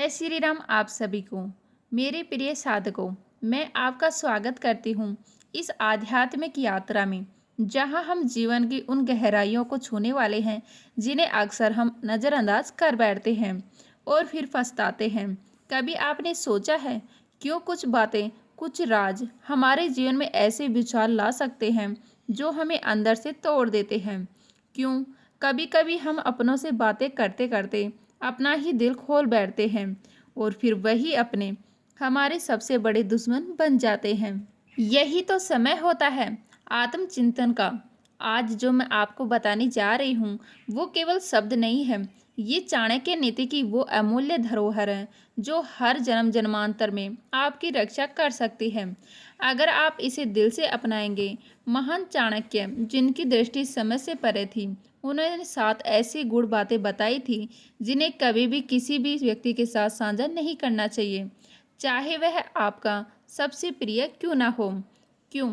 जय श्री राम आप सभी को। मेरे प्रिय साधकों, मैं आपका स्वागत करती हूँ इस आध्यात्मिक यात्रा में, जहाँ हम जीवन की उन गहराइयों को छूने वाले हैं जिन्हें अक्सर हम नज़रअंदाज कर बैठते हैं और फिर पछताते हैं। कभी आपने सोचा है क्यों कुछ बातें, कुछ राज हमारे जीवन में ऐसे विचार ला सकते हैं जो हमें अंदर से तोड़ देते हैं? क्यों कभी कभी हम अपनों से बातें करते करते अपना ही दिल खोल बैठते हैं और फिर वही अपने हमारे सबसे बड़े दुश्मन बन जाते हैं। यही तो समय होता है आत्मचिंतन का। आज जो मैं आपको बताने जा रही हूँ वो केवल शब्द नहीं है, ये चाणक्य नीति की वो अमूल्य धरोहर है जो हर जन्म जन्मांतर में आपकी रक्षा कर सकती है अगर आप इसे दिल से अपनाएंगे। महान चाणक्य, जिनकी दृष्टि समय से परे थी, उन्होंने 7 ऐसी गूढ़ बातें बताई थी जिन्हें कभी भी किसी भी व्यक्ति के साथ साझा नहीं करना चाहिए, चाहे वह आपका सबसे प्रिय क्यों ना हो। क्यों?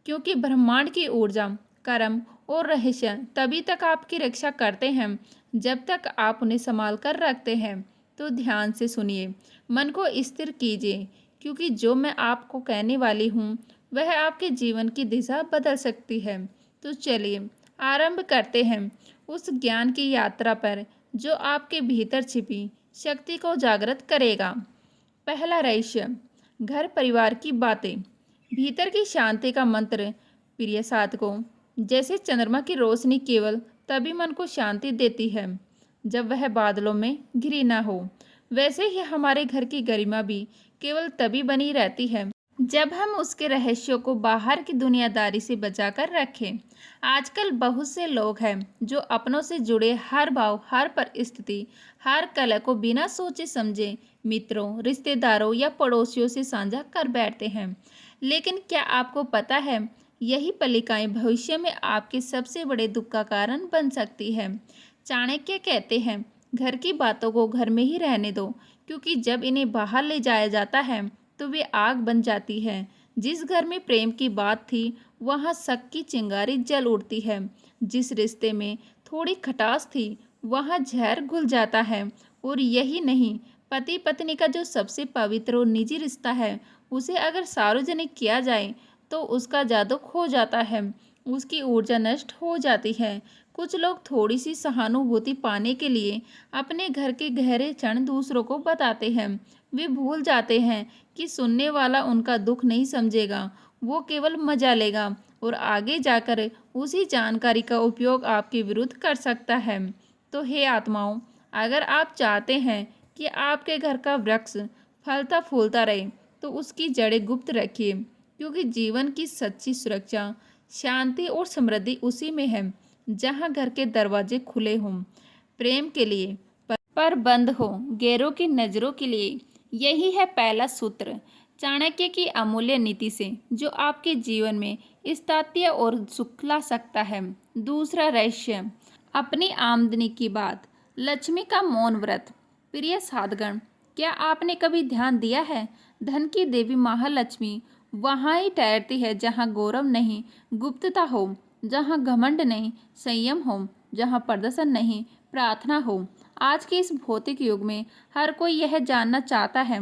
क्योंकि ब्रह्मांड की ऊर्जा, कर्म और रहस्य तभी तक आपकी रक्षा करते हैं जब तक आप उन्हें संभाल कर रखते हैं। तो ध्यान से सुनिए, मन को स्थिर कीजिए, क्योंकि जो मैं आपको कहने वाली हूँ वह आपके जीवन की दिशा बदल सकती है। तो चलिए आरंभ करते हैं उस ज्ञान की यात्रा पर जो आपके भीतर छिपी शक्ति को जागृत करेगा। पहला रहस्य, घर परिवार की बातें। भीतर की शांति का मंत्र, प्रिय साधकों, जैसे चंद्रमा की रोशनी केवल तभी मन को शांति देती है जब वह बादलों में घिरी ना हो, वैसे ही हमारे घर की गरिमा भी केवल तभी बनी रहती है जब हम उसके रहस्यों को बाहर की दुनियादारी से बचाकर रखें। आजकल बहुत से लोग हैं जो अपनों से जुड़े हर भाव, हर परिस्थिति, हर कला को बिना सोचे समझे मित्रों, रिश्तेदारों या पड़ोसियों से साझा कर बैठते हैं। लेकिन क्या आपको पता है, यही पलिकाएं भविष्य में आपके सबसे बड़े दुख का कारण बन सकती है। चाणक्य कहते हैं, घर की बातों को घर में ही रहने दो, क्योंकि जब इन्हें बाहर ले जाया जाता है तो वे आग बन जाती है। जिस घर में प्रेम की बात थी वहाँ शक की चिंगारी जल उठती है। जिस रिश्ते में थोड़ी खटास थी वहाँ जहर घुल जाता है। और यही नहीं, पति पत्नी का जो सबसे पवित्र और निजी रिश्ता है, उसे अगर सार्वजनिक किया जाए तो उसका जादू खो जाता है, उसकी ऊर्जा नष्ट हो जाती है। कुछ लोग थोड़ी सी सहानुभूति पाने के लिए अपने घर के गहरे क्षण दूसरों को बताते हैं। वे भूल जाते हैं कि सुनने वाला उनका दुख नहीं समझेगा, वो केवल मजा लेगा और आगे जाकर उसी जानकारी का उपयोग आपके विरुद्ध कर सकता है। तो हे आत्माओं, अगर आप चाहते हैं कि आपके घर का वृक्ष फलता फूलता रहे तो उसकी जड़ें गुप्त रखिए, क्योंकि जीवन की सच्ची सुरक्षा, शांति और समृद्धि उसी में है जहाँ घर के दरवाजे खुले हों प्रेम के लिए, पर बंद हो गैरों की नज़रों के लिए। यही है पहला सूत्र चाणक्य की अमूल्य नीति से, जो आपके जीवन में स्थिरता और सुख ला सकता है। दूसरा रहस्य, अपनी आमदनी की बात, लक्ष्मी का मौन व्रत। प्रिय साधगण, क्या आपने कभी ध्यान दिया है, धन की देवी महालक्ष्मी वहाँ ही ठहरती है जहाँ गौरव नहीं, गुप्तता हो, जहाँ घमंड नहीं, संयम हो, जहाँ प्रदर्शन नहीं, प्रार्थना हो। आज के इस भौतिक युग में हर कोई यह जानना चाहता है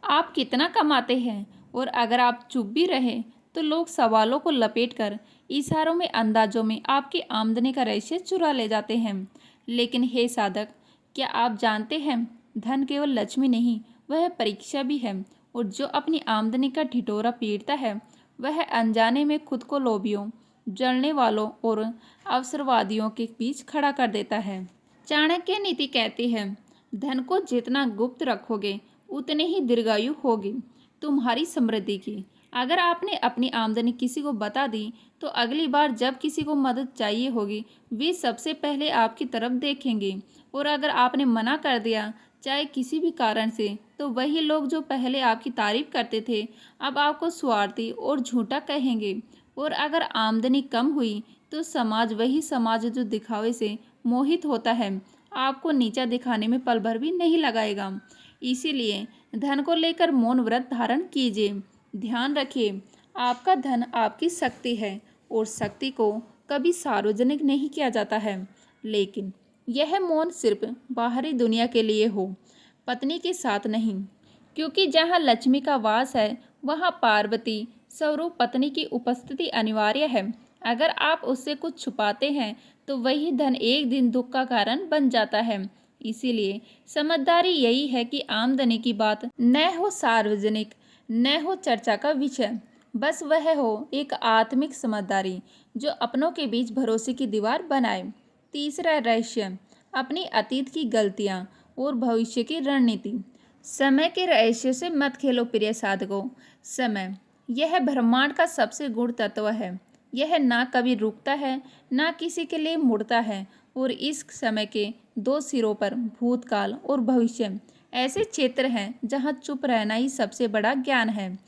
आप कितना कमाते हैं, और अगर आप चुप भी रहे तो लोग सवालों को लपेटकर इशारों में, अंदाजों में आपकी आमदनी का रहस्य चुरा ले जाते हैं। लेकिन हे साधक, क्या आप जानते हैं, धन केवल लक्ष्मी नहीं, वह परीक्षा भी है। और जो अपनी आमदनी का ढिढोरा पीटता है वह अनजाने में खुद को लोभियों, जलने वालों और अवसरवादियों के बीच खड़ा कर देता है। चाणक्य नीति कहती है, धन को जितना गुप्त रखोगे उतने ही दीर्घायु होगी तुम्हारी समृद्धि की। अगर आपने अपनी आमदनी किसी को बता दी तो अगली बार जब किसी को मदद चाहिए होगी वे सबसे पहले आपकी तरफ देखेंगे। और अगर आपने मना कर दिया, चाहे किसी भी कारण से, तो वही लोग जो पहले आपकी तारीफ करते थे अब आपको स्वार्थी और झूठा कहेंगे। और अगर आमदनी कम हुई तो समाज, वही समाज जो दिखावे से मोहित होता है, आपको नीचा दिखाने में पल भर भी नहीं लगाएगा। इसीलिए धन को लेकर मौन व्रत धारण कीजिए। ध्यान रखिए, आपका धन आपकी शक्ति है और शक्ति को कभी सार्वजनिक नहीं किया जाता है। लेकिन यह मौन सिर्फ बाहरी दुनिया के लिए हो, पत्नी के साथ नहीं, क्योंकि जहाँ लक्ष्मी का वास है वहाँ पार्वती स्वरूप पत्नी की उपस्थिति अनिवार्य है। अगर आप उससे कुछ छुपाते हैं तो वही धन एक दिन दुख का कारण बन जाता है। इसीलिए समझदारी यही है कि आमदनी की बात न हो सार्वजनिक, न हो चर्चा का विषय, बस वह हो एक आत्मिक समझदारी जो अपनों के बीच भरोसे की दीवार बनाए। तीसरा रहस्य, अपनी अतीत की गलतियां और भविष्य की रणनीति। समय के रहस्य से मत खेलो प्रिय साधकों। समय यह ब्रह्मांड का सबसे गूढ़ तत्व है। यह ना कभी रुकता है, ना किसी के लिए मुड़ता है, और इस समय के दो सिरों पर भूतकाल और भविष्य ऐसे क्षेत्र हैं जहाँ चुप रहना ही सबसे बड़ा ज्ञान है।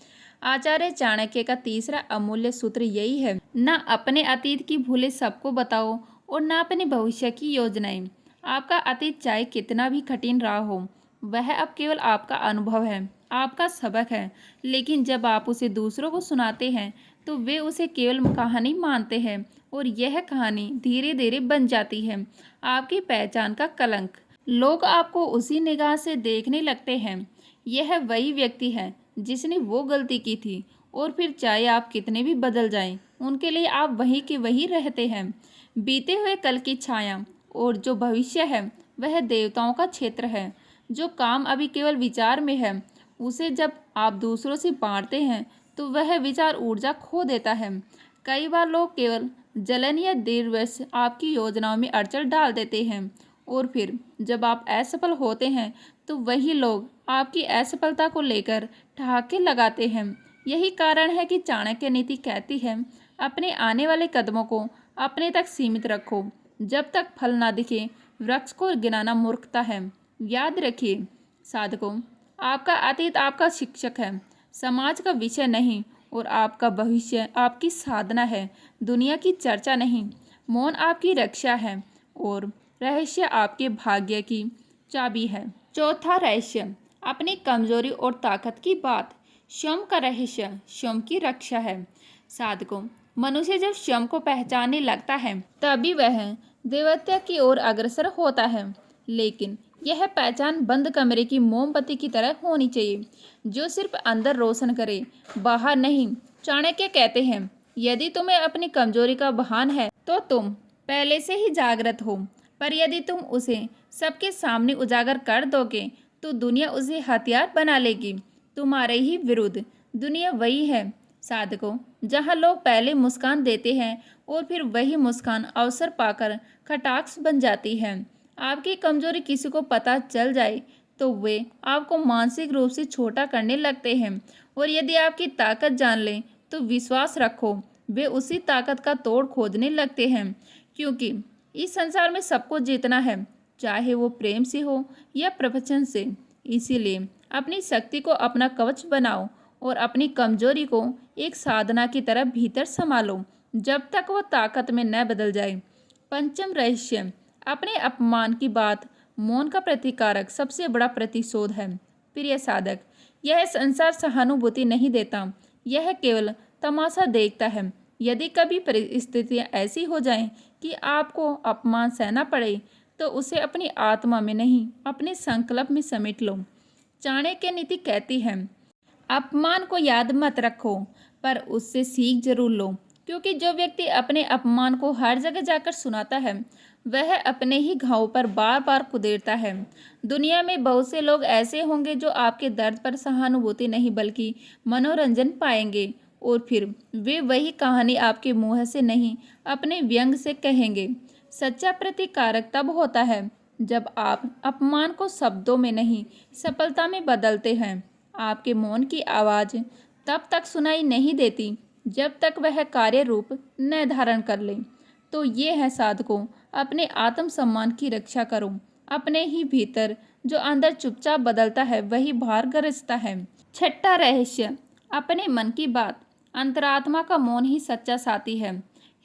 आचार्य चाणक्य का तीसरा अमूल्य सूत्र यही है, ना अपने अतीत की भूलें सबको बताओ और ना अपने भविष्य की योजनाएं। आपका अतीत चाहे कितना भी कठिन रहा हो, वह अब केवल आपका अनुभव है, आपका सबक है। लेकिन जब आप उसे दूसरों को सुनाते हैं तो वे उसे केवल कहानी मानते हैं, और यह कहानी धीरे धीरे बन जाती है आपकी पहचान का कलंक। लोग आपको उसी निगाह से देखने लगते हैं, यह वही व्यक्ति है जिसने वो गलती की थी, और फिर चाहे आप कितने भी बदल जाएं, उनके लिए आप वही के वही रहते हैं, बीते हुए कल की छाया। और जो भविष्य है वह देवताओं का क्षेत्र है। जो काम अभी केवल विचार में है, उसे जब आप दूसरों से बांटते हैं तो वह विचार ऊर्जा खो देता है। कई बार लोग केवल जलन या दीर्घवश आपकी योजनाओं में अड़चन डाल देते हैं, और फिर जब आप असफल होते हैं तो वही लोग आपकी असफलता को लेकर ठहाके लगाते हैं। यही कारण है कि चाणक्य नीति कहती है, अपने आने वाले कदमों को अपने तक सीमित रखो, जब तक फल ना दिखे। वृक्ष को गिनाना मूर्खता है। याद रखिए साधकों, आपका अतीत आपका शिक्षक है, समाज का विषय नहीं, और आपका भविष्य आपकी साधना है, दुनिया की चर्चा नहीं। मौन आपकी रक्षा है, और रहस्य आपके भाग्य की चाबी है। चौथा रहस्य, अपनी कमजोरी और ताकत की बात। स्वयं का रहस्य स्वयं की रक्षा है। साधकों, मनुष्य जब स्वयं को पहचानने लगता है तभी वह देवत्या की ओर अग्रसर होता है। लेकिन यह पहचान बंद कमरे की मोमबत्ती की तरह होनी चाहिए, जो सिर्फ अंदर रोशन करे, बाहर नहीं। चाणक्य कहते हैं, यदि तुम्हें अपनी कमजोरी का भान है तो तुम पहले से ही जागृत हो, पर यदि तुम उसे सबके सामने उजागर कर दोगे तो दुनिया उसे हथियार बना लेगी, तुम्हारे ही विरुद्ध। दुनिया वही है साधकों, जहाँ लोग पहले मुस्कान देते हैं और फिर वही मुस्कान अवसर पाकर कटाक्ष बन जाती है। आपकी कमजोरी किसी को पता चल जाए तो वे आपको मानसिक रूप से छोटा करने लगते हैं, और यदि आपकी ताकत जान लें तो विश्वास रखो, वे उसी ताकत का तोड़ खोजने लगते हैं। क्योंकि इस संसार में सबको जीतना है, चाहे वो प्रेम से हो या प्रवचन से। इसीलिए अपनी शक्ति को अपना कवच बनाओ और अपनी कमजोरी को एक साधना की तरह भीतर संभालो, जब तक वो ताकत में न बदल जाए। पंचम रहस्य, अपने अपमान की बात। मौन का प्रतिकारक सबसे बड़ा प्रतिशोध है। प्रिय साधक, यह संसार सहानुभूति नहीं देता, यह केवल तमाशा देखता है। यदि कभी परिस्थितियां ऐसी हो जाएं कि आपको अपमान सहना पड़े तो उसे अपनी आत्मा में नहीं, अपने संकल्प में समेट लो। चाणक्य नीति कहती है, अपमान को याद मत रखो, पर उससे सीख जरूर लो। क्योंकि जो व्यक्ति अपने अपमान को हर जगह जाकर सुनाता है वह अपने ही घाव पर बार बार कुदेरता है। दुनिया में बहुत से लोग ऐसे होंगे जो आपके दर्द पर सहानुभूति नहीं बल्कि मनोरंजन पाएंगे, और फिर वे वही कहानी आपके मुंह से नहीं, अपने व्यंग से कहेंगे। सच्चा प्रतिकारक तब होता है जब आप अपमान को शब्दों में नहीं, सफलता में बदलते हैं। आपके मौन की आवाज़ तब तक सुनाई नहीं देती जब तक वह कार्य रूप न धारण कर ले। तो ये है साधकों, अपने आत्मसम्मान की रक्षा करो। अपने ही भीतर जो अंदर चुपचाप बदलता है वही बाहर गरजता है। छठा रहस्य, अपने मन की बात। अंतरात्मा का मौन ही सच्चा साथी है।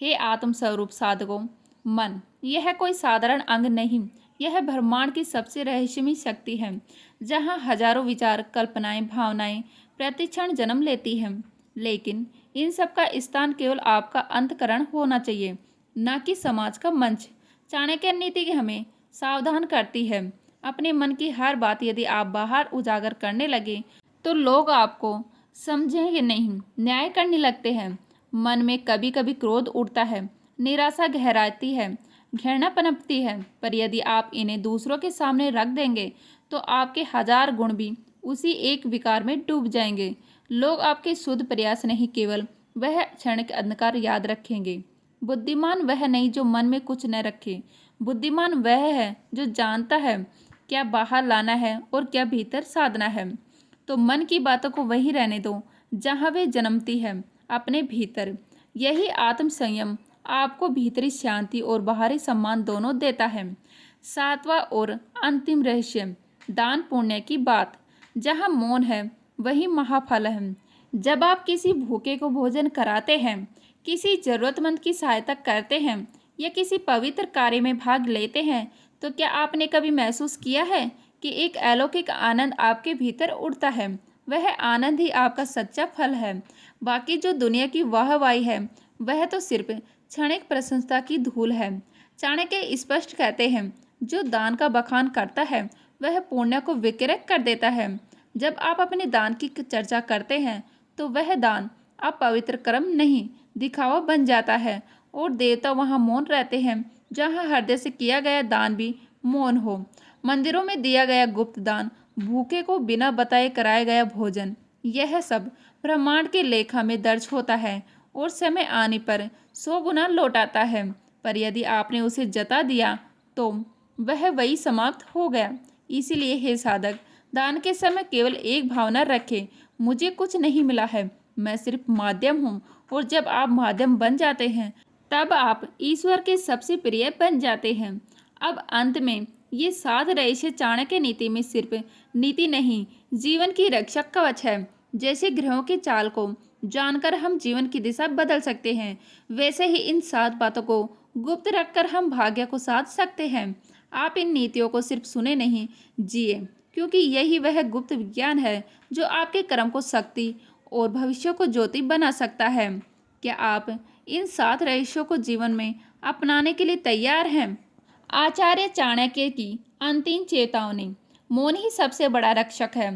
हे आत्म स्वरूप साधकों, मन यह कोई साधारण अंग नहीं, यह ब्रह्मांड की सबसे रहस्यमयी शक्ति है, जहाँ हजारों विचार, कल्पनाएं, भावनाएं प्रतिक्षण जन्म लेती हैं। लेकिन इन सब का स्थान केवल आपका अंतःकरण होना चाहिए, न कि समाज का मंच। चाणक्य नीति हमें सावधान करती है, अपने मन की हर बात यदि आप बाहर उजागर करने लगे तो लोग आपको समझेंगे नहीं, न्याय करने लगते हैं। मन में कभी कभी क्रोध उठता है, निराशा गहराती है, घृणा पनपती है, पर यदि आप इन्हें दूसरों के सामने रख देंगे तो आपके हजार गुण भी उसी एक विकार में डूब जाएंगे। लोग आपके शुद्ध प्रयास नहीं, केवल वह क्षणिक अंधकार याद रखेंगे। बुद्धिमान वह नहीं जो मन में कुछ न रखे, बुद्धिमान वह है जो जानता है क्या बाहर लाना है और क्या भीतर साधना है। तो मन की बातों को वहीं रहने दो जहाँ वे जन्मती है, अपने भीतर। यही आत्म संयम आपको भीतरी शांति और बाहरी सम्मान दोनों देता है। सातवां और अंतिम रहस्य, दान पुण्य की बात। जहाँ मौन है वही महाफल है। जब आप किसी भूखे को भोजन कराते हैं, किसी जरूरतमंद की सहायता करते हैं या किसी पवित्र कार्य में भाग लेते हैं, तो क्या आपने कभी महसूस किया है कि एक अलौकिक आनंद आपके भीतर उड़ता है? वह आनंद ही आपका सच्चा फल है। बाकी जो दुनिया की वाहवाही है वह तो सिर्फ क्षणिक प्रशंसा की धूल है। चाणक्य स्पष्ट कहते हैं, जो दान का बखान करता है वह पुण्य को विकिरक कर देता है। जब आप अपने दान की चर्चा करते हैं तो वह दान अब पवित्र कर्म नहीं, दिखावा बन जाता है, और देवता वहाँ मौन रहते हैं जहाँ हृदय से किया गया दान भी मौन हो। मंदिरों में दिया गया गुप्त दान, भूखे को बिना बताए कराया गया भोजन, यह सब ब्रह्मांड के लेखा में दर्ज होता है और समय आने पर 100 गुना लौट आता है। पर यदि आपने उसे जता दिया तो वह वही समाप्त हो गया। इसीलिए हे साधक, दान के समय केवल एक भावना रखें, मुझे कुछ नहीं मिला है, मैं सिर्फ माध्यम हूँ। और जब आप माध्यम बन जाते हैं तब आप ईश्वर के सबसे प्रिय बन जाते हैं। अब अंत में ये 7 रहस्य चाणक्य नीति में सिर्फ नीति नहीं, जीवन की रक्षक कवच है। जैसे ग्रहों के चाल को जानकर हम जीवन की दिशा बदल सकते हैं, वैसे ही इन 7 बातों को गुप्त रखकर हम भाग्य को साध सकते हैं। आप इन नीतियों को सिर्फ सुने नहीं, जिए, क्योंकि यही वह गुप्त विज्ञान है जो आपके कर्म को शक्ति और भविष्य को ज्योति बना सकता है। क्या आप इन 7 रहस्यों को जीवन में अपनाने के लिए तैयार हैं? आचार्य चाणक्य की अंतिम चेतावनी। मौन ही सबसे बड़ा रक्षक है।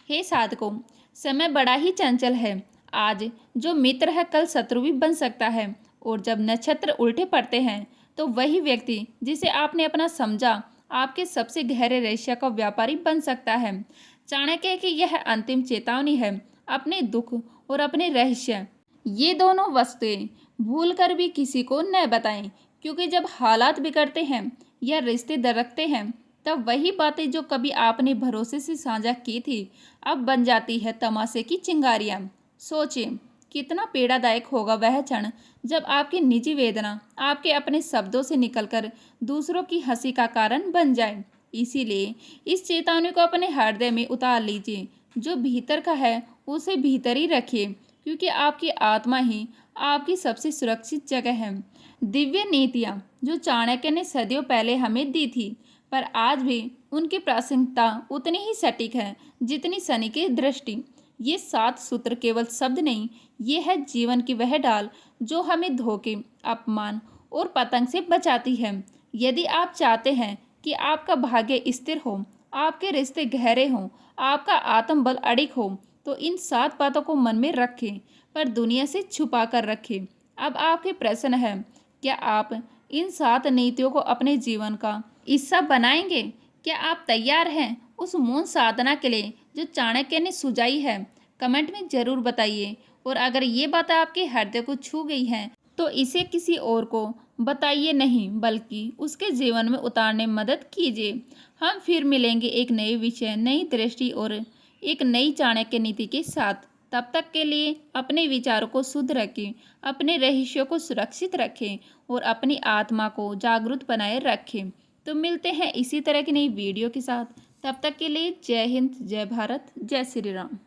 हे साधकों, समय बड़ा ही चंचल है। आज जो मित्र है कल शत्रु भी बन सकता है, और जब नक्षत्र उल्टे पड़ते हैं तो वही व्यक्ति जिसे आपने अपना समझा आपके सबसे गहरे रहस्य का व्यापारी बन सकता है। चाणक्य की यह अंतिम चेतावनी है, अपने दुख और अपने रहस्य, ये दोनों वस्तुएं भूल कर भी किसी को न बताएं, क्योंकि जब हालात बिगड़ते हैं या रिश्ते दरकते हैं तब वही बातें जो कभी आपने भरोसे से साझा की थी अब बन जाती है तमाशे की चिंगारियां। सोचें कितना पीड़ादायक होगा वह क्षण जब आपकी निजी वेदना आपके अपने शब्दों से निकलकर दूसरों की हंसी का कारण बन जाए। इसीलिए इस चेतावनी को अपने हृदय में उतार लीजिए। जो भीतर का है उसे भीतर ही रखिए, क्योंकि आपकी आत्मा ही आपकी सबसे सुरक्षित जगह है। दिव्य नीतियाँ जो चाणक्य ने सदियों पहले हमें दी थी, पर आज भी उनकी प्रासंगिकता उतनी ही सटीक है जितनी शनि की दृष्टि। ये 7 सूत्र केवल शब्द नहीं, ये है जीवन की वह डाल जो हमें धोखे, अपमान और पतंग से बचाती है। यदि आप चाहते हैं कि आपका भाग्य स्थिर हो, आपके रिश्ते गहरे हों, आपका आत्मबल अडिग हो, तो इन 7 बातों को मन में रखें, पर दुनिया से छुपा कर रखें। अब आपके प्रश्न है, क्या आप इन 7 नीतियों को अपने जीवन का हिस्सा बनाएंगे? क्या आप तैयार हैं उस मौन साधना के लिए जो चाणक्य ने सुझाई है? कमेंट में जरूर बताइए। और अगर ये बात आपके हृदय को छू गई है तो इसे किसी और को बताइए नहीं, बल्कि उसके जीवन में उतारने में मदद कीजिए। हम फिर मिलेंगे एक नए विषय, नई दृष्टि और एक नई चाणक्य नीति के साथ। तब तक के लिए अपने विचारों को शुद्ध रखें, अपने रहस्यों को सुरक्षित रखें और अपनी आत्मा को जागरूक बनाए रखें। तो मिलते हैं इसी तरह की नई वीडियो के साथ। तब तक के लिए जय हिंद, जय भारत, जय श्री राम।